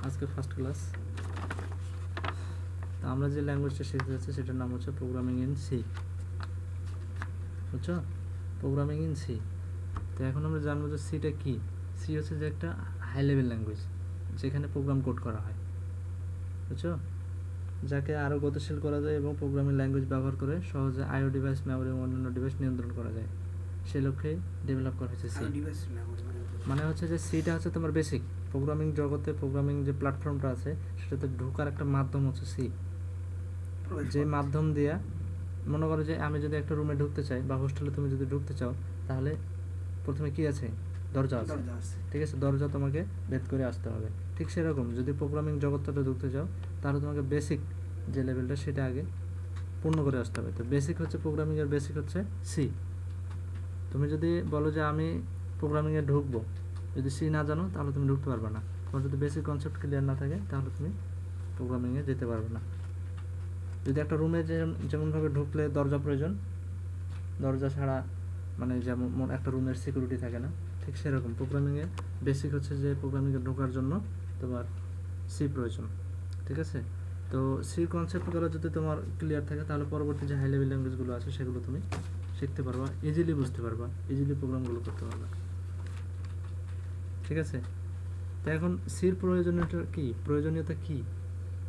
আজকে first class. তো আমরা যে ল্যাঙ্গুয়েজটা শিখতে যাচ্ছি সেটার নাম হচ্ছে প্রোগ্রামিং ইন সি, বুঝছো? Programming in C. তো এখন আমরা জানবো যে সিটা কি। সি হচ্ছে যে একটা হাই লেভেল ল্যাঙ্গুয়েজ যেখানে প্রোগ্রাম কোড করা হয়, বুঝছো? যাকে আরও গতিশীল করা যায় এবং প্রোগ্রামিং ল্যাঙ্গুয়েজ ব্যবহার করে সহজে আইও ডিভাইস, মেমোরি এবং অন্যান্য ডিভাইস নিয়ন্ত্রণ করা যায়, সে লক্ষ্যে ডেভেলপ করা হয়েছে সি। মানে হচ্ছে যে সিটা হচ্ছে তোমার বেসিক প্রোগ্রামিং জগতে, প্রোগ্রামিং যে প্ল্যাটফর্মটা আছে সেটাতে ঢোকার একটা মাধ্যম হচ্ছে সি। যে মাধ্যম দিয়া মনে করো যে আমি যদি একটা রুমে ঢুকতে চাই বা হোস্টেলে তুমি যদি ঢুকতে চাও, তাহলে প্রথমে কি আছে? দরজা আছে, ঠিক আছে? দরজা তোমাকে ভেদ করে আসতে হবে। ঠিক সেরকম যদি প্রোগ্রামিং জগৎটাতে ঢুকতে চাও, তাহলে তোমাকে বেসিক যে লেভেলটা সেটা আগে পূর্ণ করে আসতে হবে। তো বেসিক হচ্ছে প্রোগ্রামিংয়ের বেসিক হচ্ছে সি। তুমি যদি বলো যে আমি প্রোগ্রামিংয়ে ঢুকবো, যদি সি না জানো তাহলে তুমি ঢুকতে পারবে না। তোমার যদি বেসিক কনসেপ্ট ক্লিয়ার না থাকে তাহলে তুমি প্রোগ্রামিংয়ে যেতে পারবে না। যদি একটা রুমে যেমনভাবে ঢুকলে দরজা প্রয়োজন, দরজা ছাড়া মানে যেমন একটা রুমের সিকিউরিটি থাকে না, ঠিক সেরকম প্রোগ্রামিংয়ে বেসিক হচ্ছে যে প্রোগ্রামিংয়ে ঢোকার জন্য তোমার সি প্রয়োজন, ঠিক আছে? তো সি কনসেপ্টগুলো যদি তোমার ক্লিয়ার থাকে তাহলে পরবর্তী যে হাই লেভেল ল্যাঙ্গুয়েজগুলো আছে সেগুলো তুমি শিখতে পারবা, ইজিলি বুঝতে পারবা, ইজিলি প্রোগ্রামগুলো করতে পারবা, ঠিক আছে? তো এখন সির প্রয়োজনীয়তা কি?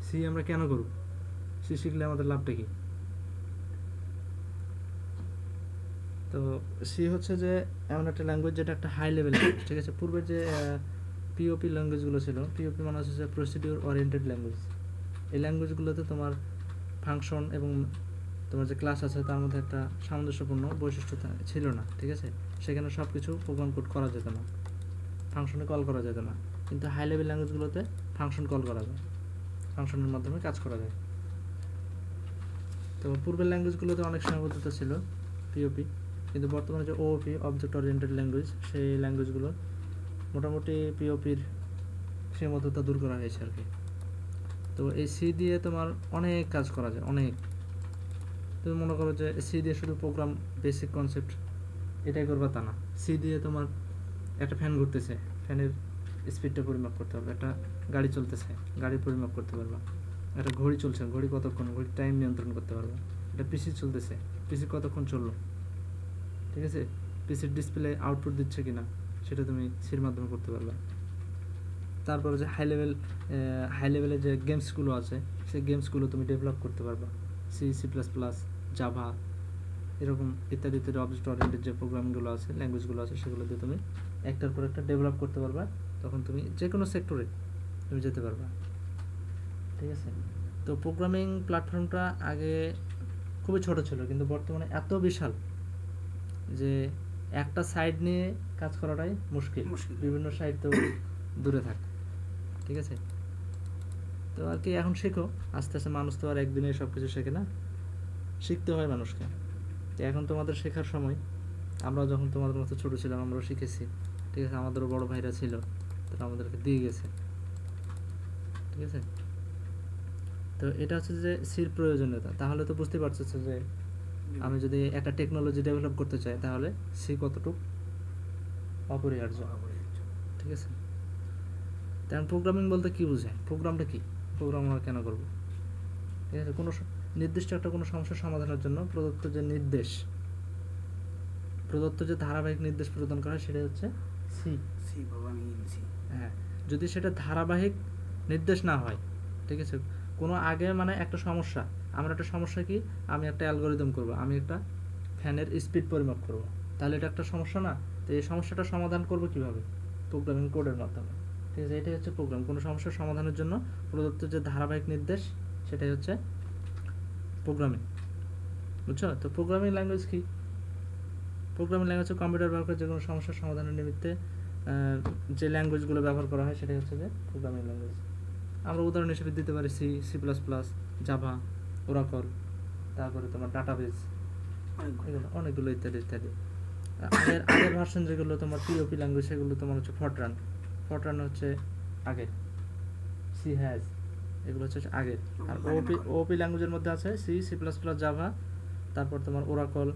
সি আমরা কেন করব? সি শিখলে আমাদের লাভটা কি? তো সি হচ্ছে যে এমন একটা ল্যাঙ্গুয়েজ যেটা একটা হাই লেভেল, ঠিক আছে? পূর্বের যে পিওপি ল্যাঙ্গুয়েজগুলো ছিল, পিওপি মানে হচ্ছে প্রসিডিউর ওরিয়েন্টেড ল্যাঙ্গুয়েজ। এই ল্যাঙ্গুয়েজগুলোতে তোমার ফাংশন এবং তোমার যে ক্লাস আছে তার মধ্যে একটা সামঞ্জস্যপূর্ণ বৈশিষ্ট্য ছিল না, ঠিক আছে? সেখানে সব কিছু প্রোগ্রাম কোড করা যেত না, ফাংশনে কল করা যেত না। কিন্তু হাই লেভেল ল্যাঙ্গুয়েজগুলোতে ফাংশন কল করা যায়, ফাংশনের মাধ্যমে কাজ করা যায়। তো পূর্বের ল্যাঙ্গুয়েজগুলোতে অনেক সীমাবদ্ধতা ছিল পিওপি, কিন্তু বর্তমানে যে ওওপি, অবজেক্ট ওরিয়েন্টেড ল্যাঙ্গুয়েজ, সেই ল্যাঙ্গুয়েজগুলো মোটামুটি পিওপির সীমাবদ্ধতা দূর করা হয়েছে আর কি। তো এই সি দিয়ে তোমার অনেক কাজ করা যায়, অনেক। তুমি মনে করো যে সি দিয়ে শুধু প্রোগ্রাম বেসিক কনসেপ্ট এটাই করবা তা না। সি দিয়ে তোমার একটা ফ্যান ঘুরতেছে, ফ্যানের স্পিডটা পরিমাপ করতে হবে। একটা গাড়ি চলতেছে, গাড়ির পরিমাপ করতে পারবা। একটা ঘড়ি চলছে, ঘড়ি কতক্ষণ, ঘড়ির টাইম নিয়ন্ত্রণ করতে পারবা। একটা পিসি চলতেছে, পিসি কতক্ষণ চললো, ঠিক আছে? পিসির ডিসপ্লে আউটপুট দিচ্ছে কিনা সেটা তুমি সির মাধ্যমে করতে পারবা। তারপরে যে হাই লেভেলে যে গেমসগুলো আছে সেই গেমসগুলো তুমি ডেভেলপ করতে পারবা C, C plus plus, Java, এরকম ইত্যাদি ইত্যাদি অবজেক্ট ওরিয়েন্টেড যে প্রোগ্রামিংগুলো আছে, ল্যাঙ্গুয়েজগুলো আছে, সেগুলো দিয়ে তুমি একটার পর একটা ডেভেলপ করতে পারবা। তখন তুমি যে কোনো সেক্টরে তুমি যেতে পারবা, ঠিক আছে? তো প্রোগ্রামিং প্ল্যাটফর্মটা আগে খুবই ছোট ছিল, কিন্তু বর্তমানে এত বিশাল যে একটা সাইড নিয়ে কাজ করাটাই মুশকিল। বিভিন্ন সাইড তো দূরে থাকে, ঠিক আছে? তো আর কি এখন শেখো আস্তে আস্তে। মানুষ তো আর একদিনে সব কিছু শেখে না, শিখতে হয় মানুষকে। তো এখন তোমাদের শেখার সময়। আমরা যখন তোমাদের মতো ছোটো ছিলাম আমরাও শিখেছি, ঠিক আছে? আমাদেরও বড় ভাইরা ছিল, তারা আমাদেরকে দিয়ে গেছে, ঠিক আছে? তো এটা হচ্ছে যে সির প্রয়োজনীয়তা। তাহলে তো বুঝতে পারছো যে আমি যদি একটা টেকনোলজি ডেভেলপ করতে চাই তাহলে সি কতটুকু অপরিহার্য, ঠিক আছে? তেমন প্রোগ্রামিং বলতে কী বোঝায়? প্রোগ্রামটা কী? প্রোগ্রাম আমরা কেন করবো, ঠিক আছে? কোনো নির্দিষ্ট একটা কোনো সমস্যার সমাধানের জন্য প্রদত্ত যে ধারাবাহিক নির্দেশ প্রদান করা হয় সেটা হচ্ছে সি। হ্যাঁ, যদি সেটা ধারাবাহিক নির্দেশ না হয়, ঠিক আছে? কোনো আগে মানে একটা সমস্যা, আমার একটা সমস্যা কি, আমি একটা অ্যালগোরিদম করব, আমি একটা ফ্যানের স্পিড পরিমাপ করব, তাহলে এটা একটা সমস্যা না? তো এই সমস্যাটা সমাধান করব কিভাবে? প্রোগ্রামিং কোডের মাধ্যমে, ঠিক আছে? এটাই হচ্ছে প্রোগ্রাম। কোনো সমস্যার সমাধানের জন্য প্রদত্ত যে ধারাবাহিক নির্দেশ সেটাই হচ্ছে প্রোগ্রামিং, বুঝছো? তো প্রোগ্রামিং ল্যাঙ্গুয়েজ কি? প্রোগ্রামিং ল্যাঙ্গুয়েজ কম্পিউটার ব্যবহার করে যে কোনো সমস্যার সমাধানের নিমিত্তে যে ল্যাঙ্গুয়েজগুলো ব্যবহার করা হয় সেটাই হচ্ছে যে প্রোগ্রামিং ল্যাঙ্গুয়েজ। আমরা উদাহরণ হিসেবে দিতে পারি C, C plus plus, Java, Oracle, তারপরে তোমার ডাটাবেস, এগুলো অনেকগুলো ইত্যাদি ইত্যাদি। আগের ভার্সন যেগুলো তোমার পিওপি ল্যাঙ্গুয়েজ সেগুলো তোমার হচ্ছে ফরট্রান হচ্ছে আগের, সি হ্যাজ, এগুলো হচ্ছে আগের। আর ওপি ল্যাঙ্গুয়েজের মধ্যে আছে C, C plus plus, Java, তারপর তোমার ওরাকল,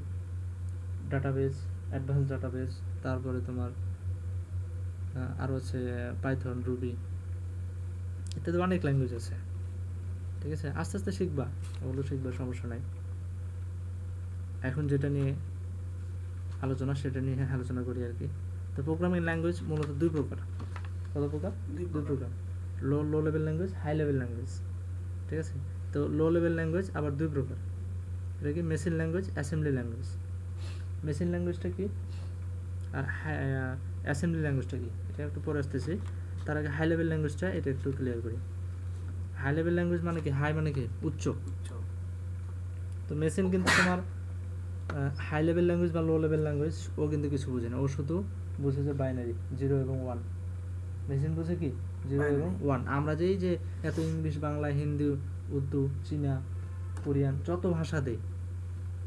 ডাটাবেস, অ্যাডভান্স ডাটাবেস, তারপরে তোমার আরও হচ্ছে পাইথন, রুবি, ইত্যাদি অনেক ল্যাঙ্গুয়েজ আছে, ঠিক আছে। আস্তে আস্তে শিখবা, ওগুলো শিখবা, সমস্যা নাই। এখন যেটা নিয়ে আলোচনা সেটা নিয়ে আলোচনা করি আর কি। তো প্রোগ্রামিং ল্যাঙ্গুয়েজ মূলত দুই প্রকার। কত প্রকার? দুই প্রকার। Low level language, high level language, ঠিক আছে। তো লো লেভেল ল্যাঙ্গুয়েজ আবার দুই প্রকার। এটা কি? Machine language, assembly language. Machine ল্যাঙ্গুয়েজটা কি আর অ্যাসেম্বলি ল্যাঙ্গুয়েজটা কি এটা একটু পরে আসতেছি। তার আগে হাই লেভেল ল্যাঙ্গুয়েজটা এটা একটু ক্লিয়ার করি। হাই লেভেল ল্যাঙ্গুয়েজ মানে কি? হাই মানে কি? উচ্চ। তো মেশিন কিন্তু তোমার হাই লেভেল ল্যাঙ্গুয়েজ বা লো লেভেল ল্যাঙ্গুয়েজ ও কিন্তু কিছু বোঝে না, ও শুধু বুঝে যে বাইনারি 0 এবং 1। মেশিন বুঝে কি? 0 এবং 1। আমরা যেই যে এত ইংলিশ, বাংলা, হিন্দি, উর্দু, চীনা, কোরিয়ান যত ভাষা দেয়,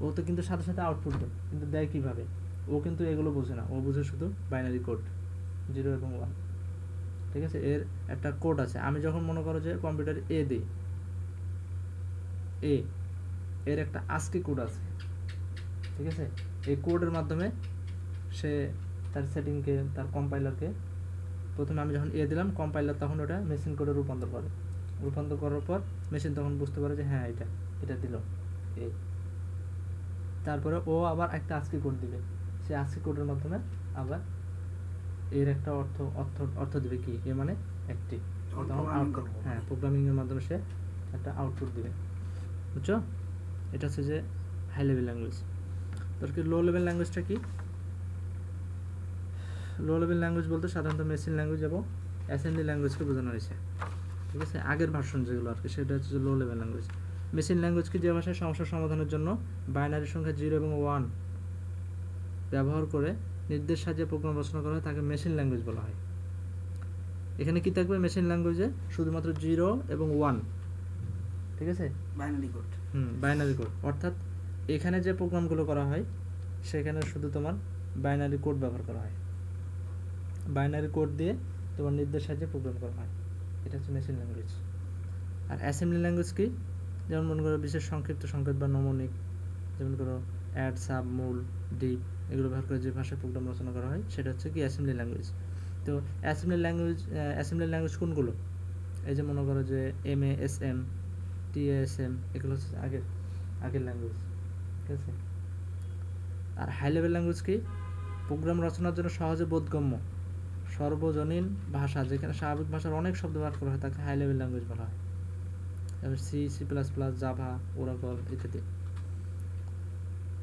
ও তো কিন্তু সাথে সাথে আউটপুট দেয়, কিন্তু দেয় কীভাবে? ও কিন্তু এগুলো বোঝে না, ও বুঝে শুধু বাইনারি কোড 0 এবং 1, ঠিক আছে। এর একটা কোড আছে। আমি যখন মনে করো যে কম্পিউটার এ দিই, এর একটা আস্কি কোড আছে, ঠিক আছে। এই কোডের মাধ্যমে সে তার সেটিংকে, তার কম্পাইলারকে, প্রথমে আমি যখন দিলাম, কম্পাইলার তখন ওটা মেশিন কোডে রূপান্তর করে। রূপান্তর করার পর মেশিন তখন বুঝতে পারে যে হ্যাঁ এটা দিল এ। তারপরে ও আবার একটা আস্কি কোড দিবে, সে আস্কি কোডের মাধ্যমে আবার এর একটা অর্থ দিবে কি? এ মানে একটি, তখন আউটপুট। হ্যাঁ, প্রোগ্রামিংয়ের মাধ্যমে সে একটা আউটপুট দিবে, বুঝছো? এটা হচ্ছে যে হাই লেভেল ল্যাঙ্গুয়েজ। তোর কি লো লেভেল ল্যাঙ্গুয়েজটা কি? লো লেভেল ল্যাঙ্গুয়েজ বলতে সাধারণত মেশিন ল্যাঙ্গুয়েজ এবং অ্যাসেম্বলি ল্যাঙ্গুয়েজকে বোঝানো হয়েছে, ঠিক আছে। আগের ভার্সন যেগুলো আর কি, সেটা হচ্ছে লো লেভেল ল্যাঙ্গুয়েজ। মেশিন ল্যাঙ্গুয়েজ কি? যে ভাষায় সমস্যার সমাধানের জন্য বাইনারি সংখ্যা 0 এবং 1 ব্যবহার করে নির্দেশ সাজিয়ে প্রোগ্রাম রচনা করা হয়, তাকে মেশিন ল্যাঙ্গুয়েজ বলা হয়। এখানে কি থাকবে? মেশিন ল্যাঙ্গুয়েজে শুধুমাত্র 0 এবং 1, ঠিক আছে, বাইনারি কোড। বাইনারি কোড, অর্থাৎ এখানে যে প্রোগ্রামগুলো করা হয় সেখানে শুধু তোমার বাইনারি কোড ব্যবহার করা হয়। বাইনারি কোড দিয়ে তোমার নির্দেশ সাহায্যে প্রোগ্রাম করা হয়, এটা হচ্ছে মেশিন ল্যাঙ্গুয়েজ। আর অ্যাসেম্বলি ল্যাঙ্গুয়েজ কি? যেমন মনে করো বিশেষ সংক্ষিপ্ত সংকেত বা নমনিক, যেমন করো অ্যাড, সাব, মূল, ডিপ, এগুলো ব্যবহার করে যে ভাষায় প্রোগ্রাম রচনা করা হয় সেটা হচ্ছে কি? Assembly language. তো অ্যাসেম্বলি ল্যাঙ্গুয়েজ কোনগুলো? এই যে মনে করো যে MA, SM, TASM, এগুলো হচ্ছে আগের ল্যাঙ্গুয়েজ, ঠিক আছে। আর হাই লেভেল ল্যাঙ্গুয়েজ কি? প্রোগ্রাম রচনার জন্য সহজে বোধগম্য সর্বজনীন ভাষা, যেখানে স্বাভাবিক ভাষার অনেক শব্দ ব্যবহার করা হয়, তাকে হাই লেভেল ল্যাঙ্গুয়েজ বলা হয়। তারপর C++, জাভা, ওরাকল ইত্যাদি।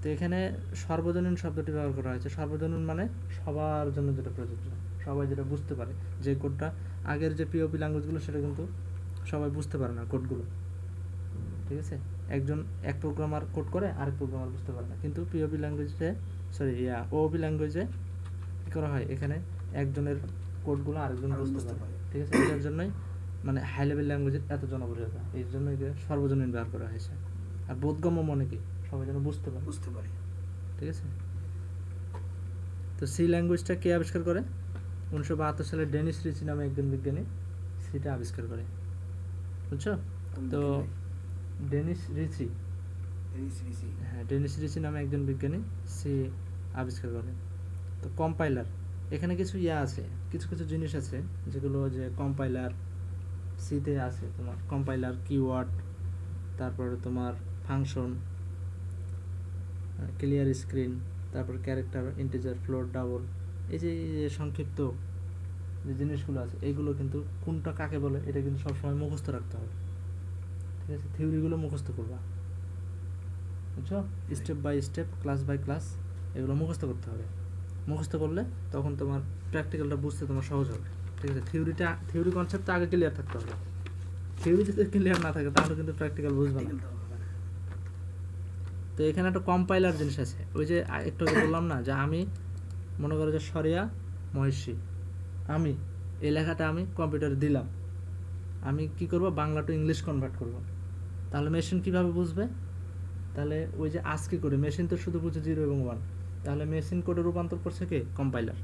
তো এখানে সর্বজনীন শব্দটি ব্যবহার করা হয়েছে। সর্বজনীন মানে সবার জন্য যেটা প্রযোজ্য, সবাই যেটা বুঝতে পারে। যে কোডটা আগের যে POP ল্যাঙ্গুয়েজগুলো সেটা কিন্তু সবাই বুঝতে পারে না কোডগুলো, ঠিক আছে। এক প্রোগ্রামার কোড করে, আরেক প্রোগ্রামার বুঝতে পারে না। কিন্তু POP ল্যাঙ্গুয়েজে, OOP ল্যাঙ্গুয়েজে কী করা হয়? এখানে একজনের কোডগুলো আরেকজন বুঝতে পারে, ঠিক আছে। এটার জন্যই মানে হাই লেভেল ল্যাঙ্গুয়েজের এত জনপ্রিয়তা, এই জন্য একে সর্বজনীন ব্যবহার করা হয়েছে। আর বোধগম্য মনে কি? সবাই যেন বুঝতে পারে, ঠিক আছে। তো সি ল্যাঙ্গুয়েজটা কে আবিষ্কার করে? 1972 সালে ডেনিস রিচি নামে একজন বিজ্ঞানী সিটা আবিষ্কার করে, বুঝছো? তো ডেনিস রিচি নামে একজন বিজ্ঞানী সি আবিষ্কার করে। তো কম্পাইলার, এখানে কিছু আছে, কিছু জিনিস আছে যেগুলো যে কম্পাইলার সিতে আছে। তোমার কম্পাইলার, কিওয়ার্ড, তারপরে তোমার ফাংশন, ক্লিয়ার স্ক্রিন, তারপর ক্যারেক্টার, ইন্টিজার, ফ্লোট, ডাবল, এই যে সংক্ষিপ্ত যে জিনিসগুলো আছে, এইগুলো কিন্তু কোনটা কাকে বলে এটা কিন্তু সবসময় মুখস্থ রাখতে হবে, ঠিক আছে। থিওরিগুলো মুখস্থ করবা, বুঝছো? Step by step, class by class, এগুলো মুখস্থ করতে হবে। মুখস্থ করলে তখন তোমার প্র্যাকটিক্যালটা বুঝতে তোমার সহজ হবে, ঠিক আছে। থিওরি কনসেপ্টটা আগে ক্লিয়ার থাকতে হবে। থিওরি যদি ক্লিয়ার না থাকে তাহলে কিন্তু প্র্যাকটিক্যাল বুঝবে না। তো এখানে একটা কম্পাইলার জিনিস আছে। ওই যে একটু আগে বললাম না, যে আমি মনে করো যে সরিয়া মহেশী, আমি এই লেখাটা আমি কম্পিউটারে দিলাম, আমি কি করব? বাংলা টু ইংলিশ কনভার্ট করব। তাহলে মেশিন কিভাবে বুঝবে? তাহলে ওই যে আজকে করে মেশিন তো শুধু বুঝে 0 এবং 1, তাহলে মেশিন কোডে রূপান্তর করছে কে? কম্পাইলার,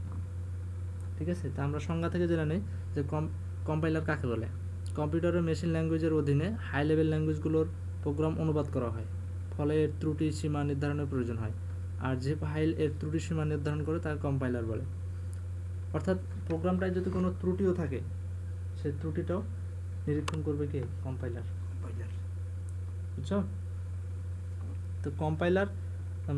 ঠিক আছে। তা আমরা সংজ্ঞা থেকে জেনে নিই যে কম্পাইলার কাকে বলে। কম্পিউটারের মেশিন ল্যাঙ্গুয়েজের অধীনে হাই লেভেল ল্যাঙ্গুয়েজগুলোর প্রোগ্রাম অনুবাদ করা হয়, ফলে এর ত্রুটি সীমা নির্ধারণের প্রয়োজন হয়। আর যে ফাইল এর ত্রুটি সীমা নির্ধারণ করে তাকে কম্পাইলার বলে। অর্থাৎ প্রোগ্রামটায় যদি কোনো ত্রুটিও থাকে, সেই ত্রুটিটাও নিরীক্ষণ করবে কে? কম্পাইলার। বুঝছো? তো কম্পাইলার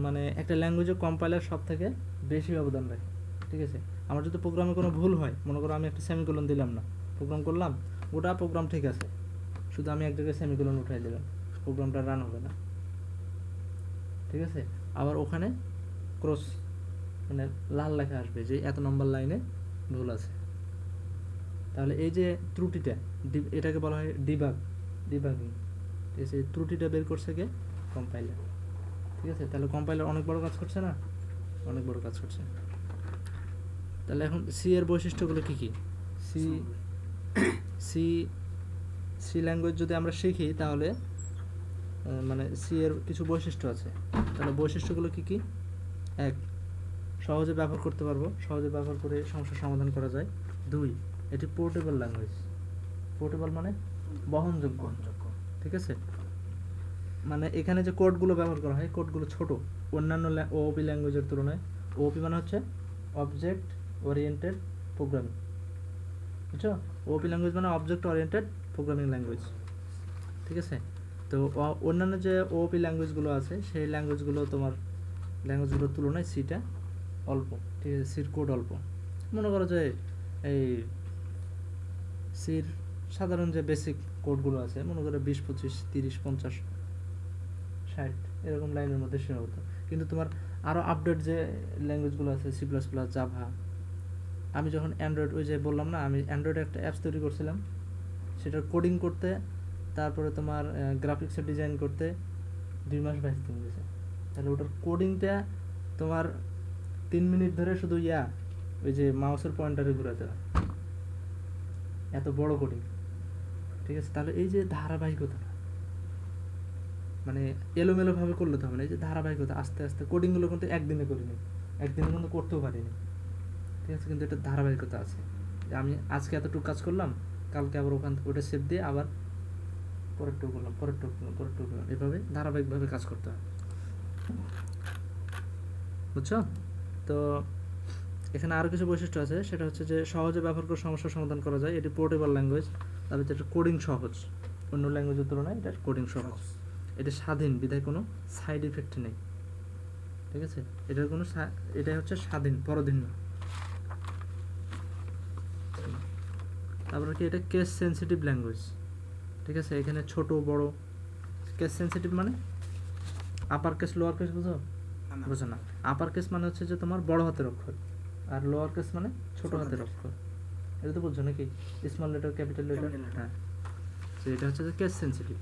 মানে একটা ল্যাঙ্গুয়েজে কম্পাইলার সব থেকে বেশি অবদান রাখে, ঠিক আছে? আমার যদি প্রোগ্রামে কোনো ভুল হয়, মনে করো আমি একটা সেমিকোলন দিলাম না, প্রোগ্রাম করলাম, গোটা প্রোগ্রাম ঠিক আছে, শুধু আমি এক জায়গায় সেমিকোলন উঠাই দিলাম, প্রোগ্রামটা রান হবে না, ঠিক আছে? আবার ওখানে ক্রস মানে লাল লেখা আসবে যে এত নম্বর লাইনে ভুল আছে। তাহলে এই যে ত্রুটিটা, এটাকে বলা হয় ডিবাগিং, ঠিক আছে? এই ত্রুটিটা বের করছে কে? কম্পাইলার, ঠিক আছে? তাহলে কম্পাইলার অনেক বড় কাজ করছে না? অনেক বড় কাজ করছে। তাহলে এখন সি এর বৈশিষ্ট্যগুলো কি কি? সি সি সি ল্যাঙ্গুয়েজ যদি আমরা শিখি তাহলে মানে সি এর কিছু বৈশিষ্ট্য আছে। তাহলে বৈশিষ্ট্যগুলো কি কি? এক, সহজে ব্যবহার করতে পারবো, সহজে ব্যবহার করে সমস্যার সমাধান করা যায়। দুই, এটি পোর্টেবল ল্যাঙ্গুয়েজ। পোর্টেবল মানে বহনযোগ্য, ঠিক আছে? মানে এখানে যে কোডগুলো ব্যবহার করা হয়, কোডগুলো ছোট অন্যান্য ওওপি ল্যাঙ্গুয়েজের তুলনায়। ওওপি মানে হচ্ছে অবজেক্ট ওরিয়েন্টেড প্রোগ্রামিং, বুঝছো? ওওপি ল্যাঙ্গুয়েজ মানে অবজেক্ট ওরিয়েন্টেড প্রোগ্রামিং ল্যাঙ্গুয়েজ, ঠিক আছে? তো অন্যান্য যে ওওপি ল্যাঙ্গুয়েজগুলো আছে সেই ল্যাঙ্গুয়েজগুলোর তুলনায় সিটা অল্প, ঠিক আছে? সির কোড অল্প। মনে করো যে এই সির সাধারণ যে বেসিক কোডগুলো আছে, মনে করো 20, 25, 30, 50, 60 এরকম লাইনের মধ্যে সীমাবদ্ধ। কিন্তু তোমার আরও আপডেট যে ল্যাঙ্গুয়েজগুলো আছে, সি প্লাস প্লাস, জাভা, আমি যখন অ্যান্ড্রয়েড, ওই যে বললাম না আমি অ্যান্ড্রয়েডে একটা অ্যাপস তৈরি করছিলাম, সেটার কোডিং করতে, তারপরে তোমার গ্রাফিক্সের ডিজাইন করতে 2 মাস 22 দিন গেছে। তাহলে ওটার কোডিংটা তোমার 3 মিনিট ধরে শুধু ওই যে মাউসের পয়েন্টারে ঘুরাতে হয়, এত বড় কোডিং, ঠিক আছে? তাহলে এই যে ধারাবাহিকতা, মানে এলোমেলোভাবে করলে তো হবে না, এই যে ধারাবাহিকতা, আস্তে আস্তে কোডিংগুলো কিন্তু একদিনে করিনি, একদিনে কিন্তু করতেও পারিনি, ঠিক আছে? কিন্তু এটা ধারাবাহিকতা আছে, আমি আজকে এতটুকু কাজ করলাম, কালকে আবার ওটা সেভ দিয়ে আবার পরেরটুকু করলাম, পরেরটুকু করলাম, এভাবে ধারাবাহিকভাবে কাজ করতে হয়, বুঝছো? তো এখানে আরও কিছু বৈশিষ্ট্য আছে, সেটা হচ্ছে যে সহজে ব্যবহার করে সমস্যার সমাধান করা যায়, এটি পোর্টেবল ল্যাঙ্গুয়েজ, তারপরে এটা কোডিং সহজ, অন্য ল্যাঙ্গুয়েজের তুলনায় এটা কোডিং সহজ, এটা স্বাধীন, বিধায় কোনো সাইড ইফেক্ট নেই, ঠিক আছে? এটার কোনো এটা হচ্ছে স্বাধীন, পরাধীন না। তারপরে কি, এটা কেস সেন্সিটিভ ল্যাঙ্গুয়েজ, ঠিক আছে? এখানে ছোট বড়, কেস সেন্সিটিভ মানে আপার কেস লোয়ার কেস, বুঝো না? আপার কেস মানে হচ্ছে যে তোমার বড় হাতের অক্ষর, আর লোয়ার কেস মানে ছোট হাতের অক্ষর, এটা তো বুঝছো নাকি? স্মল লেটার, ক্যাপিটাল লেটার, হ্যাঁ। তো এটা হচ্ছে যে কেস সেন্সিটিভ।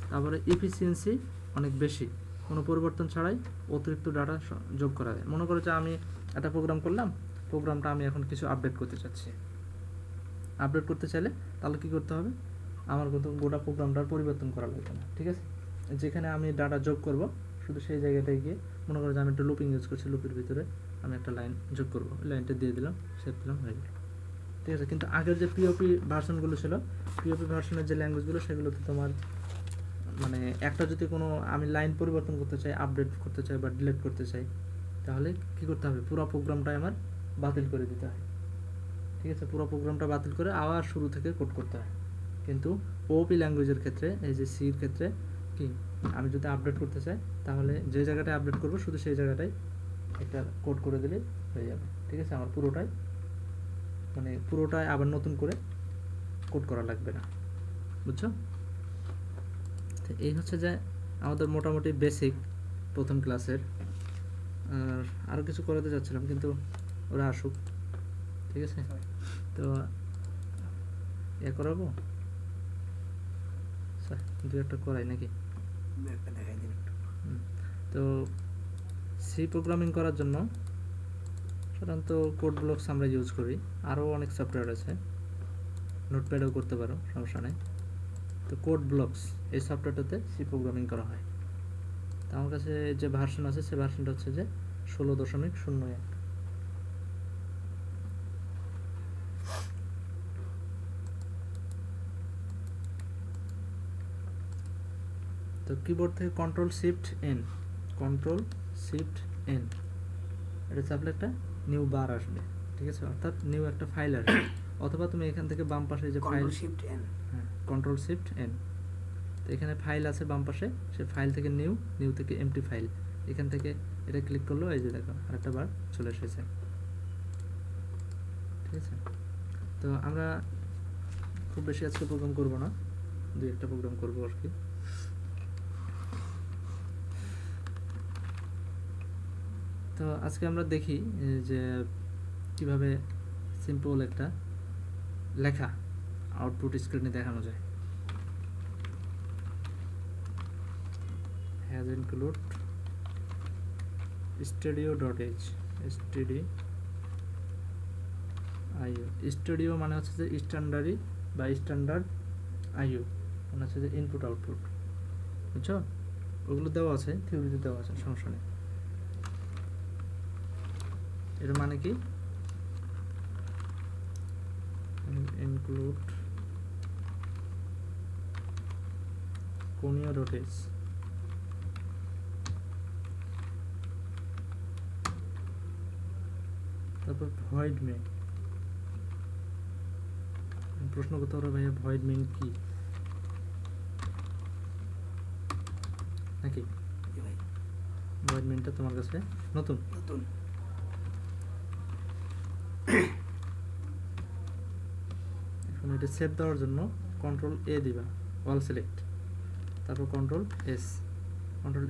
তারপরে এফিসিয়েন্সি অনেক বেশি, কোনো পরিবর্তন ছাড়াই অতিরিক্ত ডাটা যোগ করা যায়। মনে করো যে আমি একটা প্রোগ্রাম করলাম, প্রোগ্রামটা আমি এখন কিছু আপডেট করতে চাচ্ছি, আপডেট করতে চাইলে তাহলে কী করতে হবে? আমার কিন্তু গোটা প্রোগ্রামটার পরিবর্তন করা লাগবে না, ঠিক আছে? যেখানে আমি ডাটা যোগ করব, শুধু সেই জায়গাটায় গিয়ে, মনে করো যে আমি একটা লুপিং ইউজ করছি, লুপের ভিতরে আমি একটা লাইন যোগ করবো, ওই লাইনটা দিয়ে দিলাম, সেভ দিলাম, হয়ে গেল, ঠিক আছে? কিন্তু আগের যে পিওপি ভার্সনগুলো ছিল, পিওপি ভার্সনের যে ল্যাঙ্গুয়েজগুলো, সেগুলোতে তোমার মানে একটা যদি কোনো আমি লাইন পরিবর্তন করতে চাই, আপডেট করতে চাই বা ডিলিট করতে চাই, তাহলে কী করতে হবে? পুরো প্রোগ্রামটাই আমার বাতিল করে দিতে হয়, ঠিক আছে? পুরো প্রোগ্রামটা বাতিল করে আবার শুরু থেকে কোড করতে হয়। কিন্তু ওপি ল্যাঙ্গুয়েজের ক্ষেত্রে, এই যে সির ক্ষেত্রে কি, আমি যদি আপডেট করতে চাই তাহলে যে জায়গাটায় আপডেট করবো শুধু সেই জায়গাটায় একটা কোড করে দিলে হয়ে যাবে, ঠিক আছে? আমার পুরোটাই আবার নতুন করে কোড করা লাগবে না, বুঝছো? তো এই হচ্ছে যে আমাদের মোটামুটি বেসিক প্রথম ক্লাসের। আর আরও কিছু করাতে যাচ্ছিলাম, কিন্তু ওরা আসুক, ঠিক আছে? তো করাবো, দু একটা করাই নাকি? তো সি প্রোগ্রামিং করার জন্য সাধারণত কোড ব্লকস আমরা ইউজ করি, আরও অনেক সফটওয়্যার আছে, নোটপ্যাডেও করতে পারো, সমস্যা নেই। তো কোড ব্লকস এই সফটওয়্যারটাতে সি প্রোগ্রামিং করা হয়। তো আমার কাছে যে ভার্সন আছে সে ভার্সনটা হচ্ছে যে 16.01। তো কিবোর্ড থেকে কন্ট্রোল শিফট এন এটা চাপলে একটা নিউ বার আসবে, ঠিক আছে? অর্থাৎ নিউ একটা ফাইল আসবে, অথবা তুমি এখান থেকে বাম পাশে যে ফাইল কন্ট্রোল শিফট এন, হ্যাঁ কন্ট্রোল শিফট এন, তো এখানে ফাইল আছে বাম পাশে, সে ফাইল থেকে নিউ থেকে এমটি ফাইল, এখান থেকে এটা ক্লিক করলো, এই যে দেখো আরেকটা বার চলে এসেছে। ঠিক আছে, তো আমরা খুব বেশি আজকে প্রোগ্রাম করব না, 2-1টা প্রোগ্রাম করবো আর কি। তো আজকে আমরা দেখি যে কিভাবে সিম্পল একটা লেখা আউটপুট স্ক্রিনে দেখানো যায়। হ্যাজ ইনক্লুড studio.h স্টুডিও মানে হচ্ছে যে স্ট্যান্ডার্ডই বা স্ট্যান্ডার্ড আইও মানে হচ্ছে যে ইনপুট আউটপুট, বুঝছো? ওগুলো দেওয়া আছে, থিওরিতে দেওয়া আছে, সমস্যা নেই। এর মানে কি ইনক্লুড conio.h, তারপর ভয়েড মেইন। প্রশ্ন করতে পারো ভাইয়া ভয়েড মেইন কি নাকি? ভাই ভয়েড মেইনটা তোমার কাছে নতুন? নতুন। এখন এটা সেভ দেওয়ার জন্য কন্ট্রোল এ দিবা, অল সিলেক্ট, তারপর কন্ট্রোল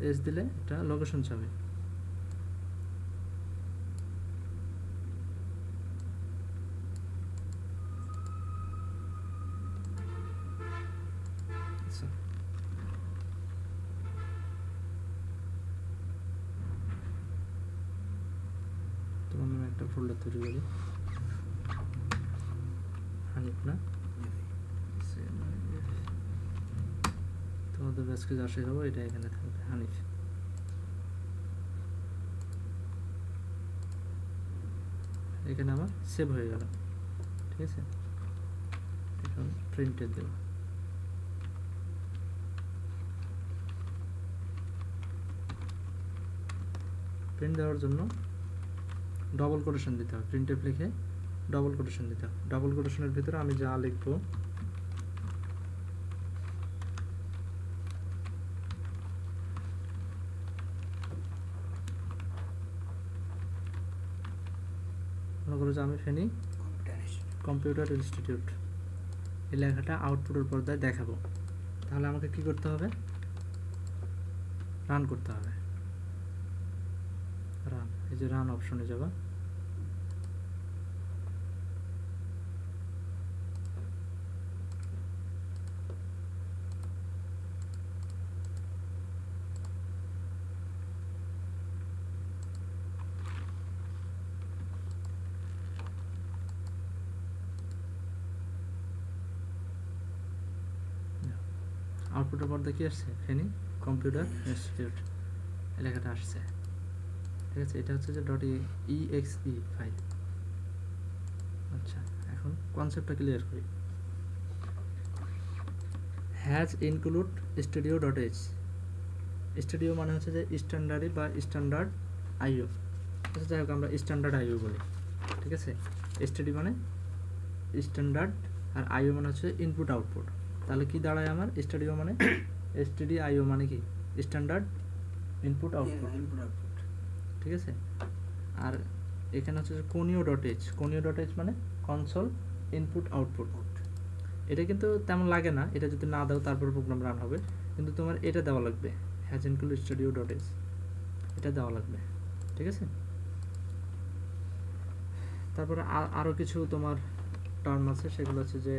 এস দিলে এটা লোকেশন চাবে। আচ্ছা, তোমার নামে একটা ফোল্ডার তৈরি করি, হানিফ না? তোমাদের আজকে যা শেখাবো এটা এখানে থাকবে, হানিফ। এখানে আমার সেভ হয়ে গেল। ঠিক আছে, এখন প্রিন্টের দেব। প্রিন্ট দেওয়ার জন্য ডবল কোটেশন দিতে হবে, প্রিন্টএফ লিখে ডবল কোটেশন দিতে হবে। ডবল কোটেশনের ভিতরে আমি যা লিখবো মনে করো যে আমি ফেনী কম্পিউটার ইনস্টিটিউট এই লেখাটা আউটপুটের পর্দায় দেখাবো, তাহলে আমাকে কি করতে হবে? রান করতে হবে। রান, এই যে রান অপশনে যাবা, আউটপুটের পর্দায় কি আসছে? ফেনী কম্পিউটার ইনস্টিটিউট এই লেখাটা আসছে। ঠিক আছে, এটা হচ্ছে যে .exe ফাইল। আচ্ছা, এখন কনসেপ্টটা ক্লিয়ার করি। হ্যাজ ইনক্লুড studio.h, স্টুডিও মানে হচ্ছে যে স্ট্যান্ডার্ডই বা স্ট্যান্ডার্ড আইও। আচ্ছা, যাই হোক আমরা স্ট্যান্ডার্ড আইও বলি। ঠিক আছে, স্টুডিও মানে স্ট্যান্ডার্ড আর আইও মানে হচ্ছে ইনপুট আউটপুট। তাহলে কি দাঁড়ায় আমার? স্টুডিও মানে আইও মানে কি? Standard input output. ঠিক আছে, আর এখানে হচ্ছে যে conio.h মানে কনসোল ইনপুট আউটপুট। এটা কিন্তু তেমন লাগে না, এটা যদি না দাও তারপর প্রোগ্রাম রান হবে, কিন্তু তোমার এটা দেওয়া লাগবে, হ্যাজ ইনক্লুড studio.h, এটা দেওয়া লাগবে। ঠিক আছে, তারপরে আরও কিছু তোমার টার্ম আছে, সেগুলো হচ্ছে যে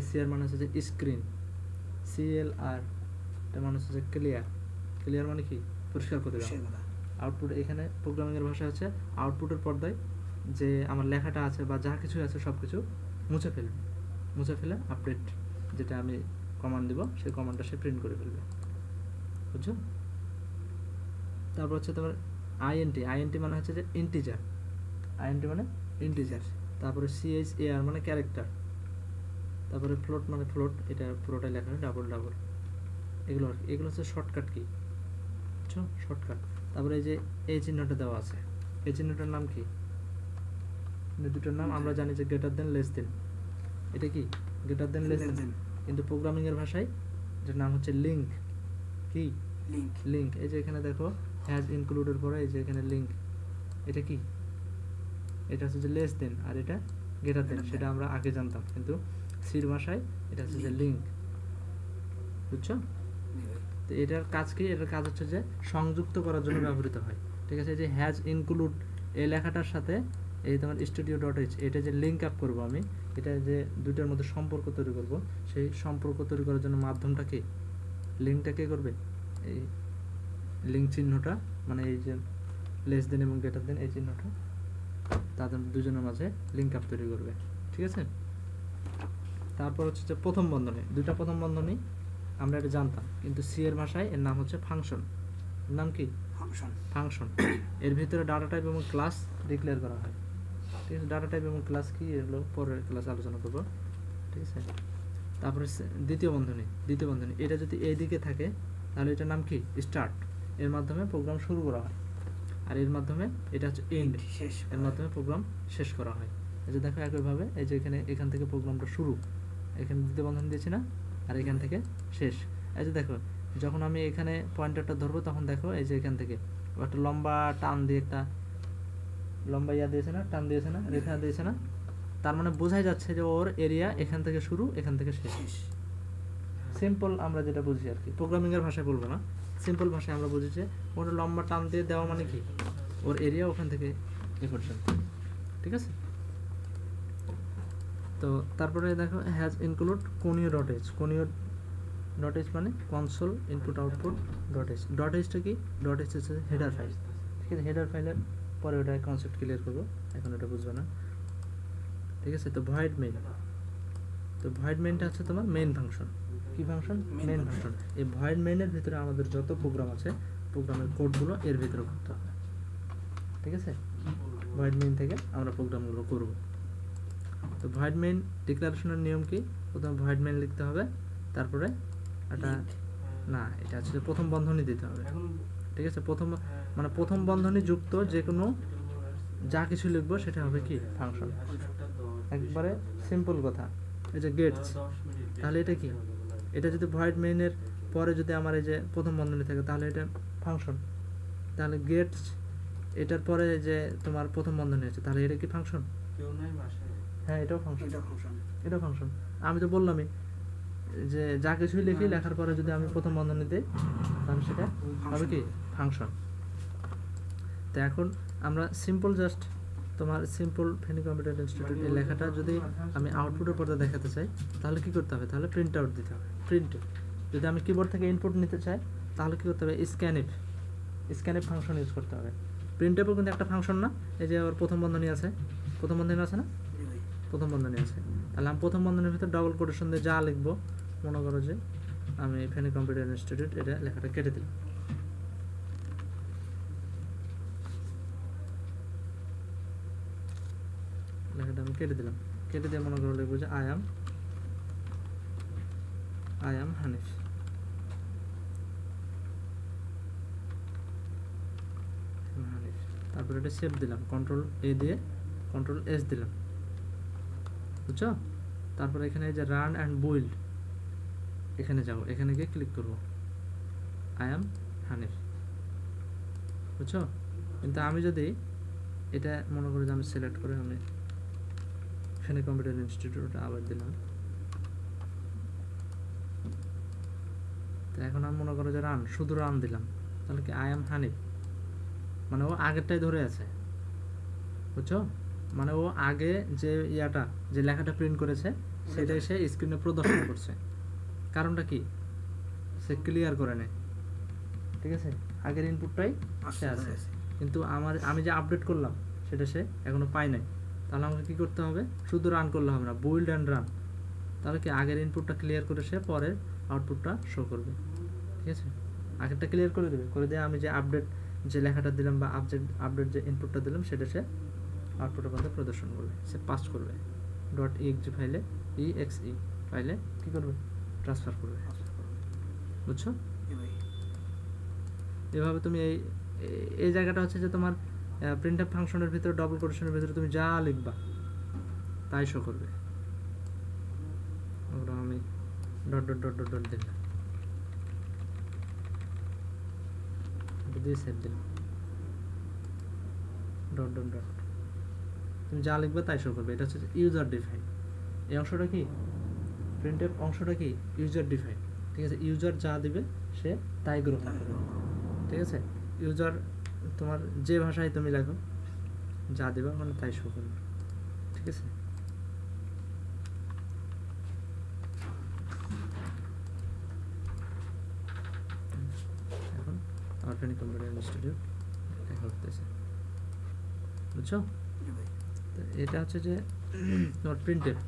SCR মানে হচ্ছে যে স্ক্রিন, CLR এটা মানে হচ্ছে যে ক্লিয়ার মানে কি? পরিষ্কার করে দাও। আউটপুট এখানে প্রোগ্রামিংয়ের ভাষা হচ্ছে আউটপুটের পর্দায় যে আমার লেখাটা আছে বা যা কিছু আছে সব কিছু মুছে ফেলে আপডেট, যেটা আমি কমান্ড দিব সেই কমান্ডটা সে প্রিন্ট করে ফেলবে। বুঝছো? তারপর হচ্ছে তোমার INT মানে হচ্ছে যে ইন্টিজার, মানে ইন্টিজার। তারপরে CHAR মানে ক্যারেক্টার। তারপরে ফ্লোট মানে ফ্লোট, এটা পুরোটাই লেখা হয় ডাবল। এগুলো হচ্ছে শর্টকাট কি, বুঝছো? শর্টকাট। তারপরে এই যে এই চিহ্নটা দেওয়া আছে, এই চিহ্নটার নাম কি? দুটোর নাম আমরা জানি যে গ্রেটার দেন লেস দেন, এটা কি গ্রেটার দেন লেস দেন, কিন্তু প্রোগ্রামিং এর ভাষায় যেটার নাম হচ্ছে লিঙ্ক। কি লিঙ্ক, এই যে এখানে দেখো হ্যাজ ইনক্লুডের পরে এই যে এখানে লিঙ্ক, এটা কি এটা হচ্ছে যে লেস দেন আর এটা গ্রেটার দেন, সেটা আমরা আগে জানতাম, কিন্তু সির ভাষায় এটা হচ্ছে যে লিঙ্ক, বুঝছো? তো এটার কাজ কি, এটার কাজ হচ্ছে যে সংযুক্ত করার জন্য ব্যবহৃত হয়, ঠিক আছে? যে হ্যাজ ইনক্লুড এই লেখাটার সাথে এই তোমার studio.h এটা যে লিঙ্ক আপ করবো আমি, এটা যে দুইটার মধ্যে সম্পর্ক তৈরি করব, সেই সম্পর্ক তৈরি করার জন্য মাধ্যমটা কি, লিঙ্কটা কে করবে, এই লিঙ্ক চিহ্নটা, মানে এই যে লেস দেন এবং গ্রেটার দেন এই চিহ্নটা তাদের দুজনের মাঝে লিঙ্ক আপ তৈরি করবে, ঠিক আছে? তারপর হচ্ছে যে প্রথম বন্ধনী, দুইটা প্রথম বন্ধনী আমরা এটা জানতাম, কিন্তু সি এর ভাষায় এর নাম হচ্ছে ফাংশন। এর নাম কি, ফাংশন। এর ভিতরে ডাটা টাইপ এবং ক্লাস ডিক্লেয়ার করা হয়, ঠিক আছে? ডাটা টাইপ এবং ক্লাস কি এগুলো পরের ক্লাসে আলোচনা করবো, ঠিক আছে? তারপরে দ্বিতীয় বন্ধনী, এটা যদি এই দিকে থাকে তাহলে এটার নাম কি, স্টার্ট, এর মাধ্যমে প্রোগ্রাম শুরু করা হয়, আর এর মাধ্যমে এটা হচ্ছে এন্ড, এর মাধ্যমে প্রোগ্রাম শেষ করা হয়। এই যে দেখো একইভাবে এই যে এখান থেকে প্রোগ্রামটা শুরু, এখানে দ্বিতীয় বন্ধনী দিয়েছি না, আর এখান থেকে শেষ। এই যে দেখো যখন আমি এখানে পয়েন্টারটা ধরবো তখন দেখো এই যে এখান থেকে একটা লম্বা টান দিয়ে একটা লম্বা দিয়েছে না, টান দিয়েছে না, রেখা দিয়েছে না, তার মানে বোঝাই যাচ্ছে যে ওর এরিয়া এখান থেকে শুরু এখান থেকে শেষ। সিম্পল আমরা যেটা বুঝি আর কি, প্রোগ্রামিং এর ভাষায় বলবো না, সিম্পল ভাষায় আমরা বুঝি যে ওর লম্বা টান দিয়ে দেওয়া মানে কি, ওর এরিয়া ওখান থেকে এ পর্যন্ত, ঠিক আছে? তো তারপরে দেখো হ্যাজ ইনক্লুড conio.h, conio.h মানে কনসোল ইনপুট আউটপুট .h, .hটা কি, .h হচ্ছে হেডার ফাইল, ঠিক আছে? হেডার ফাইলের পরে ওটা কনসেপ্ট ক্লিয়ার করবো, এখন ওটা বুঝবে না, ঠিক আছে? তো ভয়েড মেইন, তো ভয়েড মেইনটা হচ্ছে তোমার মেইন ফাংশন। কি ফাংশন, মেইন ফাংশন। এই ভয়েড মেইনের ভিতরে আমাদের যত প্রোগ্রাম আছে প্রোগ্রামের কোডগুলো এর ভিতরে করতে হবে, ঠিক আছে? ভয়েড মেইন থেকে আমরা প্রোগ্রামগুলো করব। তো ভয়েড মেইন ডিক্লারেশনের নিয়ম কি, প্রথমে ভয়েড মেইন লিখতে হবে, তারপরে একটা না এটা হচ্ছে প্রথম বন্ধনী দিতে হবে, ঠিক আছে? প্রথম বন্ধনী যুক্ত যে কোনো যা কিছু লিখবো সেটা হবে কি, ফাংশন। একবারে সিম্পল কথা, এই যে গেটস, তাহলে এটা কি, এটা যদি ভয়েড মেইনের পরে যদি আমার এই যে প্রথম বন্ধনী থাকে তাহলে এটা ফাংশন, তাহলে গেটস এটার পরে যে তোমার প্রথম বন্ধনী আছে তাহলে এটা কি ফাংশন? হ্যাঁ এটাও ফাংশন, এটাও ফাংশন। আমি তো বললামই যে যা কিছুই লিখি লেখার পরে যদি আমি প্রথম বন্ধনী দিই তাহলে সেটা হবে কি, ফাংশন। তো এখন আমরা সিম্পল জাস্ট তোমার সিম্পল ফেনী কম্পিউটার ইনস্টিটিউট এই লেখাটা যদি আমি আউটপুটের পর্দা দেখাতে চাই তাহলে কি করতে হবে, তাহলে প্রিন্ট আউট দিতে হবে, প্রিন্ট। যদি আমি কিবোর্ড থেকে ইনপুট নিতে চাই তাহলে কি করতে হবে, স্ক্যানইফ ফাংশন ইউজ করতে হবে। প্রিন্টেবল কিন্তু একটা ফাংশন না, এই যে ওর প্রথম বন্ধনী আছে, প্রথম বন্ধনী আছে না, প্রথম বন্ধনী আছে, তাহলে আমি প্রথম বন্ধনীর ভিতরে ডবল কোটেশন দিয়ে যা লিখবো, মনে করো যে আমি ফেনী কম্পিউটার ইনস্টিটিউট এটা লেখাটা কেটে দিলাম, লেখাটা আমি কেটে দিলাম, কেটে দিয়ে মনে করো লিখবো যে আই অ্যাম হানিফ, তারপরে এটা সেভ দিলাম, কন্ট্রোল এ দিয়ে কন্ট্রোল এস দিলাম, বুঝছো? তারপরে এখানে এই যে রান অ্যান্ড বিল্ড, এখানে যাবো, এখানে গিয়ে ক্লিক করবো, আই অ্যাম হানিফ, বুঝছো? কিন্তু আমি যদি এটা মনে করি যে আমি সিলেক্ট করে আমি ফেনী কম্পিউটার ইনস্টিটিউট আবার দিলাম, তো এখন আমি মনে করো যে শুধু রান দিলাম, তাহলে কি আই অ্যাম হানিফ, মানে ও আগেরটাই ধরে আছে, বুঝছো? মানে ও আগে যে যে লেখাটা প্রিন্ট করেছে সেটাই সে স্ক্রিনে প্রদর্শন করছে, কারণটা কি, সে ক্লিয়ার করে নেয়, ঠিক আছে? আগের ইনপুটটাই সে আছে, কিন্তু আমি যে আপডেট করলাম সেটা সে এখনো পায় নাই, তাহলে আমাকে কি করতে হবে, শুধু রান করলে হবে না, বিল্ড অ্যান্ড রান, তাহলে কি আগের ইনপুটটা ক্লিয়ার করে সে পরের আউটপুটটা শো করবে, ঠিক আছে? আগেরটা ক্লিয়ার করে দেবে, করে দিয়ে আমি যে আপডেট যে লেখাটা দিলাম বা আপডেট যে ইনপুটটা দিলাম সেটা সে আউটপুটের মধ্যে প্রদর্শন করবে, সে পাস করবে, .exe ফাইলে exe ফাইলে কি করবে, ট্রান্সফার করবে, বুঝছো? এভাবে তুমি এই জায়গাটা হচ্ছে যে তোমার প্রিন্টএফ ফাংশনের ভিতরে ডবল কোটেশনের ভিতরে তুমি যা লিখবা তাই শো করবে। ওগুলো আমি dot dot dot dot dot দিলাম, দিয়ে সেভ দিলাম, ডট ডট ডট, তুমি যা লিখবে তাই শো করবে। এটা হচ্ছে ইউজার ডিফাইন। এই অংশটা কি প্রিন্টএফ অংশটা কি ইউজার ডিফাইন, ঠিক আছে। ইউজার যা দিবে সে তাই গ্রহণ করবে, ঠিক আছে। ইউজার তোমার যে ভাষায় তুমি লেখো যা দেবে মানে তাই শো করবে, ঠিক আছে। এখন আমার ট্রেনিং কম্পিউটার ইনস্টিটিউট দেখা করতেছে, বুঝছো? তো এটা হচ্ছে যে তোমার প্রিন্টএফ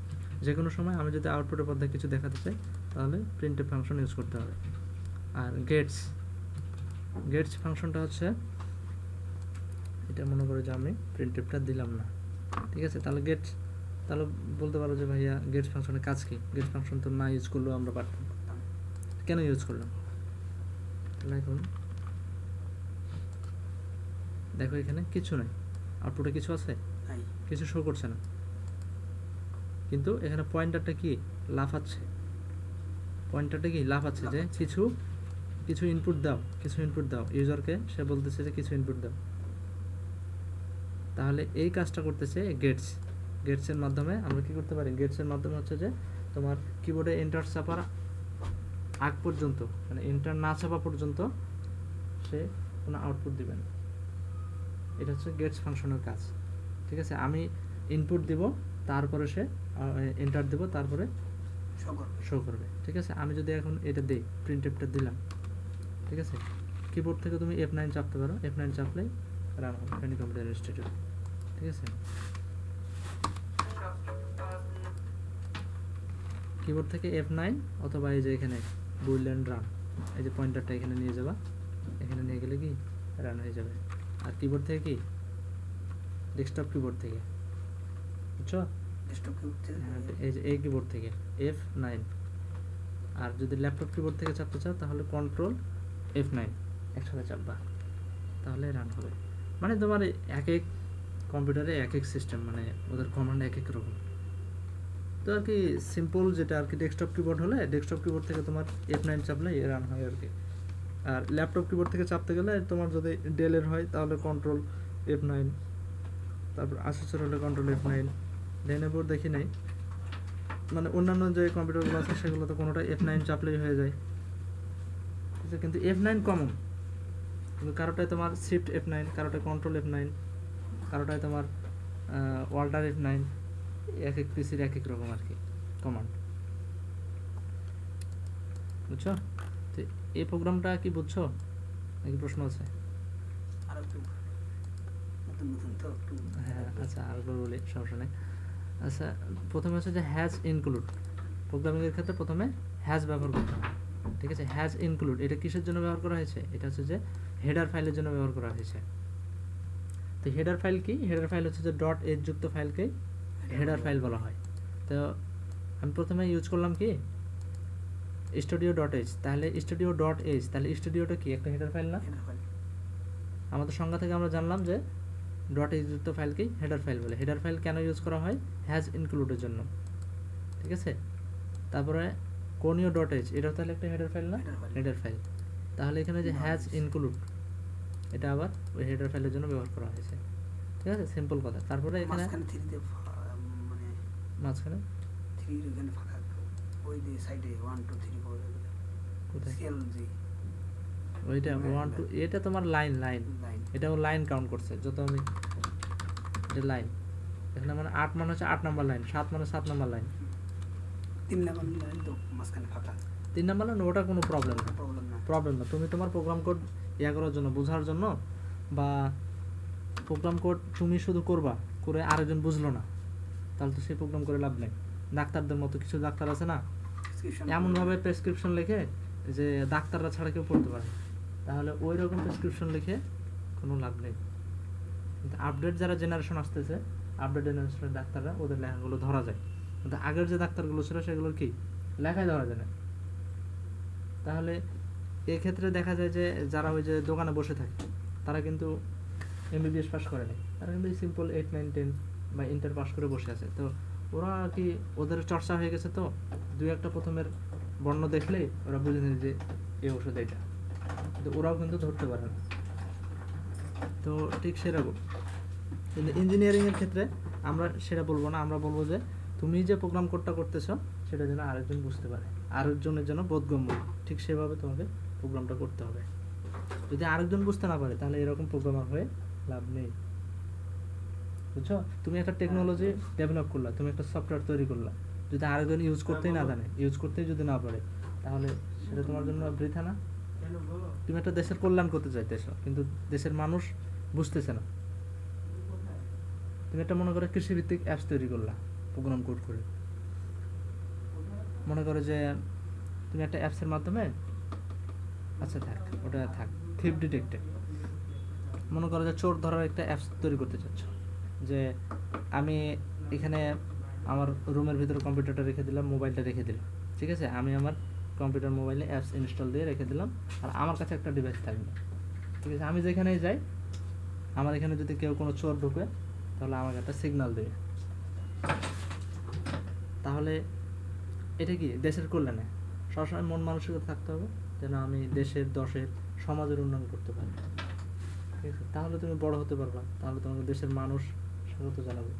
যে কোনো সময় আমি যদি আউটপুটের পর্দায় কিছু দেখাতে চাই তাহলে প্রিন্টএফ ফাংশন ইউজ করতে হবে। আর গেটস ফাংশনটা হচ্ছে এটা মনে করো যে আমি প্রিন্টএফটা দিলাম না, ঠিক আছে। তাহলে বলতে পারো যে ভাইয়া গেটস ফাংশনের কাজ কি? গেটস ফাংশন তো না ইউজ করলেও আমরা পারতাম, কেন ইউজ করলাম? তাহলে এখন দেখো এখানে কিছু নাই, আউটপুটে কিছু আছে, কিছু শো করছে না, কিন্তু এখানে পয়েন্টারটা কি লাফাচ্ছে, পয়েন্টারটা কি লাফাচ্ছে যে কিছু ইনপুট দাও ইউজারকে, সে বলতেছে যে কিছু ইনপুট দাও। তাহলে এই কাজটা করতেছে গেটসের মাধ্যমে। আমরা কি করতে পারি? গেটসের মাধ্যমে হচ্ছে যে তোমার কিবোর্ডে এন্টার চাপার আগ পর্যন্ত, মানে এন্টার না চাপা পর্যন্ত সে কোনো আউটপুট দিবে না। এটা হচ্ছে গেটস ফাংশনের কাজ, ঠিক আছে। আমি ইনপুট দিব, তারপরে সে এন্টার দেব, তারপরে শো করবে, ঠিক আছে। আমি যদি এখন এটা দিই, প্রিন্টএফটা দিলাম, ঠিক আছে। কিবোর্ড থেকে তুমি F9 চাপতে পারো, F9 চাপলেই রান হবে ট্রেনিং কম্পিউটার ইনস্টিটিউট, ঠিক আছে। কিবোর্ড থেকে F9 অথবা এই যে এখানে বুলিয়ান রান, এই যে পয়েন্টারটা এখানে নিয়ে যাবা, এখানে নিয়ে গেলে কি রান হয়ে যাবে। আর কিবোর্ড থেকে কি ডেস্কটপ কিবোর্ড থেকে, বুঝছো? এই যে এই কিবোর্ড থেকে F9। আর যদি ল্যাপটপ কিবোর্ড থেকে চাপতে চাও তাহলে কন্ট্রোল F9 একসাথে চাপবা, তাহলে রান হবে। মানে তোমার এক এক কম্পিউটারে এক এক সিস্টেম, মানে ওদের কমান্ড এক এক রকম। তো আর কি সিম্পল যেটা আর কি ডেস্কটপ কিবোর্ড হলে ডেস্কটপ কিবোর্ড থেকে তোমার F9 চাপলে রান হয় আর কি। আর ল্যাপটপ কিবোর্ড থেকে চাপতে গেলে তোমার যদি ডেলের হয় তাহলে কন্ট্রোল F9, তারপর আসুসের হলে কন্ট্রোল F9। লেনোভোর দেখি নাই, মানে অন্যান্য যে কম্পিউটারগুলো আছে সেগুলো তো কোনোটা F9 চাপলেই হয়ে যায়, ঠিক আছে। কিন্তু F9 কমন, কিন্তু কারোটায় তোমার শিফট F9, কারোটায় কন্ট্রোল F9, কারোটায় তোমার ওয়াল্টার F9, এক এক পিসির এক এক রকম আর কি কমান্ড, বুঝছো? তো এই প্রোগ্রামটা কি বুঝছো নাকি প্রশ্ন আছে? হ্যাঁ আচ্ছা, আরেকবার বলি, সমস্যা নেই। আচ্ছা, প্রথমে হচ্ছে যে হ্যাজ ইনক্লুড, প্রোগ্রামিংয়ের ক্ষেত্রে প্রথমে হ্যাজ ব্যবহার করতে হবে, ঠিক আছে। হ্যাজ ইনক্লুড এটা কিসের জন্য ব্যবহার করা হয়েছে? এটা হচ্ছে যে হেডার ফাইলের জন্য ব্যবহার করা হয়েছে। তো হেডার ফাইল কি? হেডার ফাইল হচ্ছে যে ডট এজ যুক্ত ফাইলকে হেডার ফাইল বলা হয়। তো আমি প্রথমে ইউজ করলাম কি studio.h, তাহলে studio.h, তাহলে স্টুডিওটা কি একটা হেডার ফাইল না? আমাদের সংজ্ঞা থেকে আমরা জানলাম যে ডট এজ যুক্ত ফাইলকে হেডার ফাইল বলে। হেডার ফাইল কেন ইউজ করা হয়? হ্যাজ ইনক্লুডের জন্য, ঠিক আছে। তারপরে কোনিও ডট এজ, এটাও তাহলে একটা হেডার ফাইল না? Header file. তাহলে এখানে যে হ্যাজ ইনক্লুড এটা আবার ওই হেডার ফাইলের জন্য ব্যবহার করা হয়েছে, ঠিক আছে। সিম্পল কথা। তারপরে এখানে মাঝখানে ওইটা 1 2, এটা তোমার লাইন, এটাও লাইন কাউন্ট করছে। যত আমি এটা লাইন, এখানে মানে 8 মানে হচ্ছে 8 নাম্বার লাইন, 7 মানে 7 নাম্বার লাইন, 3 নাম্বার লাইন তো মাঝখানে ফাঁকা। 3 নাম্বার লাইন ওটা কোনো প্রবলেম না। তুমি তোমার প্রোগ্রাম কোড ইয়া করার জন্য, বোঝার জন্য, বা প্রোগ্রাম কোড তুমি শুধু করবা, করে আরেকজন বুঝলো না, তাহলে তো সেই প্রোগ্রাম করে লাভ নেই। ডাক্তারদের মতো কিছু ডাক্তার আছে না, এমনভাবে প্রেসক্রিপশন লেখে যে ডাক্তাররা ছাড়া কেউ পড়তে পারে, তাহলে ওই রকম প্রেসক্রিপশন লিখে কোনো লাভ নেই। কিন্তু আপডেট যারা জেনারেশন আসতেছে, আপডেট জেনারেশনের ডাক্তাররা, ওদের লেখাগুলো ধরা যায়। কিন্তু আগের যে ডাক্তারগুলো ছিল সেগুলোর কি লেখাই ধরা যায় না। তাহলে এক্ষেত্রে দেখা যায় যে যারা ওই যে দোকানে বসে থাকে তারা কিন্তু এমবিবিএস পাস করেনি, তারা কিন্তু সিম্পল 8, 9, 10 বা ইন্টার পাস করে বসে আছে। তো ওরা কি ওদের চর্চা হয়ে গেছে, তো দুই একটা প্রথমের বর্ণ দেখলেই ওরা বুঝে নেয় যে এই ওষুধ এটা, কিন্তু ওরাও কিন্তু ধরতে পারে না। তো ঠিক সেরকম কিন্তু ইঞ্জিনিয়ারিংয়ের ক্ষেত্রে আমরা সেটা বলবো না, আমরা বলবো যে তুমি যে প্রোগ্রাম কোডটা করতেছো সেটা যেন আরেকজন বুঝতে পারে, আরেকজনের যেন বোধগম্য, ঠিক সেভাবে তোমাকে প্রোগ্রামটা করতে হবে। যদি আরেকজন বুঝতে না পারে তাহলে এরকম প্রোগ্রামার হয়ে লাভ নেই, বুঝছো? তুমি একটা টেকনোলজি ডেভেলপ করলা, তুমি একটা সফটওয়্যার তৈরি করলা, যদি আরেকজন ইউজ করতেই না জানে, ইউজ করতেই যদি না পারে, তাহলে সেটা তোমার জন্য বৃথা না? তুমি একটা দেশের কল্যাণ করতে চাইতেছো কিন্তু দেশের মানুষ বুঝতেছে না। তুমি একটা মনে করো কৃষিভিত্তিক অ্যাপস তৈরি করলা প্রোগ্রাম কোড করে, মনে করো যে তুমি একটা অ্যাপসের মাধ্যমে, আচ্ছা থাক ওটা থাক, থিপ ডিটেক্টেড, মনে করো যে চোর ধরার একটা অ্যাপস তৈরি করতে চাচ্ছ, যে আমি এখানে আমার রুমের ভিতরে কম্পিউটারটা রেখে দিলাম, মোবাইলটা রেখে দিলাম, ঠিক আছে, আমি আমার কম্পিউটার মোবাইলে অ্যাপস ইনস্টল দিয়ে রেখে দিলাম, আর আমার কাছে একটা ডিভাইস থাকবে, ঠিক আছে, আমি যেখানেই যাই আমার এখানে যদি কেউ কোনো চোর ঢুকে তাহলে আমাকে একটা সিগন্যাল দেবে। তাহলে এটা কি দেশের কল্যাণে? সবসময় মন মানসিকতা থাকতে হবে যেন আমি দেশের, দশের, সমাজের উন্নয়ন করতে পারি, ঠিক আছে, তাহলে তুমি বড় হতে পারবা, তাহলে তোমাকে দেশের মানুষ স্বাগত জানাবে,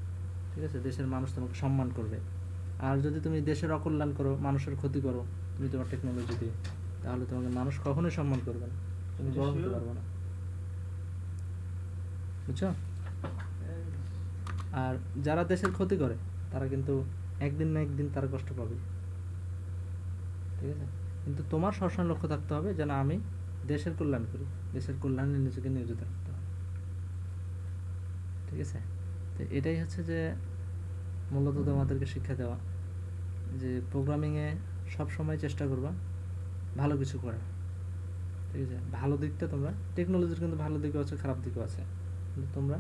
ঠিক আছে, দেশের মানুষ তোমাকে সম্মান করবে। আর যদি তুমি দেশের অকল্যাণ করো, মানুষের ক্ষতি করো তুমি তোমার টেকনোলজি দিয়ে, তাহলে তোমাকে মানুষ কখনোই সম্মান করবে না, তুমি বড় হতে পারবে না, বুঝছো? আর যারা দেশের ক্ষতি করে তারা কিন্তু একদিন না একদিন তারা কষ্ট পাবে, ঠিক আছে, কিন্তু তোমার সবসময় লক্ষ্য থাকতে হবে যেন আমি দেশের কল্যাণ করি, দেশের কল্যাণে নিজেকে নিয়োজিত রাখতে হবে, ঠিক আছে। তো এটাই হচ্ছে যে মূলত তোমাদেরকে শিক্ষা দেওয়া, যে প্রোগ্রামিংয়ে সবসময় চেষ্টা করবা ভালো কিছু করার, ঠিক আছে, ভালো দিকটা তোমরা, টেকনোলজির কিন্তু ভালো দিকও আছে খারাপ দিকও আছে, কিন্তু তোমরা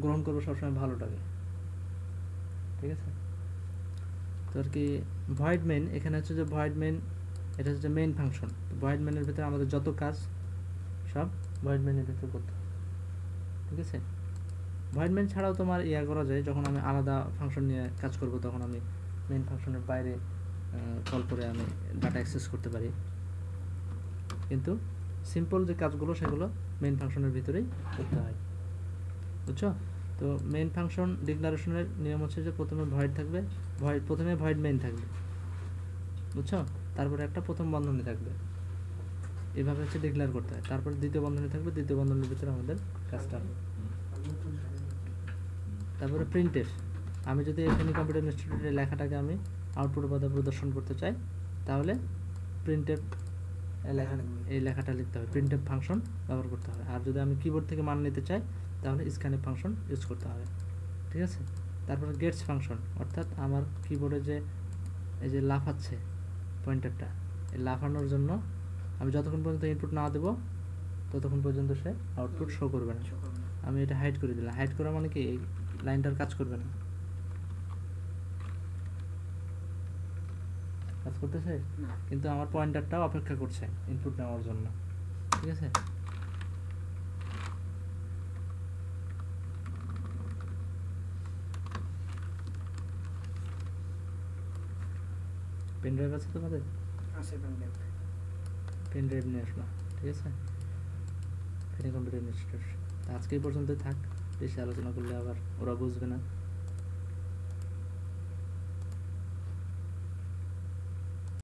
গ্রহণ করবো সবসময় ভালোটাকে, ঠিক আছে। তো আর কি ভয়েড মেইন, এখানে হচ্ছে যে ভয়েড মেইন, এটা হচ্ছে মেইন ফাংশন। ভয়েড মেইনের ভিতরে আমাদের যত কাজ সব ভয়েড মেইনের ভিতরে করতে হবে, ঠিক আছে। ভয়েড মেইন ছাড়াও তোমার ইয়া করা যায়, যখন আমি আলাদা ফাংশন নিয়ে কাজ করব তখন আমি মেইন ফাংশনের বাইরে কল করে আমি ডাটা অ্যাক্সেস করতে পারি, কিন্তু সিম্পল যে কাজগুলো সেগুলো মেইন ফাংশনের ভিতরেই করতে হয়, বুঝছো? তো মেইন ফাংশন ডিক্লারেশনের নিয়ম হচ্ছে যে প্রথমে ভয়েড থাকবে, প্রথমে ভয়েড মেইন থাকবে, বুঝছো, তারপরে একটা প্রথম বন্ধনী থাকবে, এভাবে হচ্ছে ডিক্লেয়ার করতে হয়, তারপর দ্বিতীয় বন্ধনী থাকবে, দ্বিতীয় বন্ধনীর ভিতরে আমাদের কাজটা হবে। তারপরে প্রিন্টের, আমি যদি এখানে কম্পিউটার ইনস্টিটিউটের লেখাটাকে আমি আউটপুট পদে প্রদর্শন করতে চাই তাহলে প্রিন্টের এই লেখাটা লিখতে হবে, প্রিন্টের ফাংশন ব্যবহার করতে হবে। আর যদি আমি কিবোর্ড থেকে মান নিতে চাই তাহলে স্ক্যানএফ ফাংশন ইউজ করতে হবে, ঠিক আছে। তারপরে গেটস ফাংশন, অর্থাৎ আমার কিবোর্ডে যে এই যে লাফাচ্ছে পয়েন্টারটা, এই লাফানোর জন্য আমি যতক্ষণ পর্যন্ত ইনপুট না দেবো ততক্ষণ পর্যন্ত সে আউটপুট শো করবে না। আমি এটা হাইড করে দিলাম, হাইড করা মানে কি এই লাইনটার কাজ করবে না, কাজ করতেছে কিন্তু আমার পয়েন্টারটাও অপেক্ষা করছে ইনপুট নেওয়ার জন্য, ঠিক আছে। পেন ড্রাইভ আছে তোমাদের? পেন ড্রাইভ নিয়ে আসবা, ঠিক আছে। ফেনী কম্পিউটার ইনস্টিটিউট আজকে এই পর্যন্তই থাক, বেশি আলোচনা করলে আবার ওরা বুঝবে না।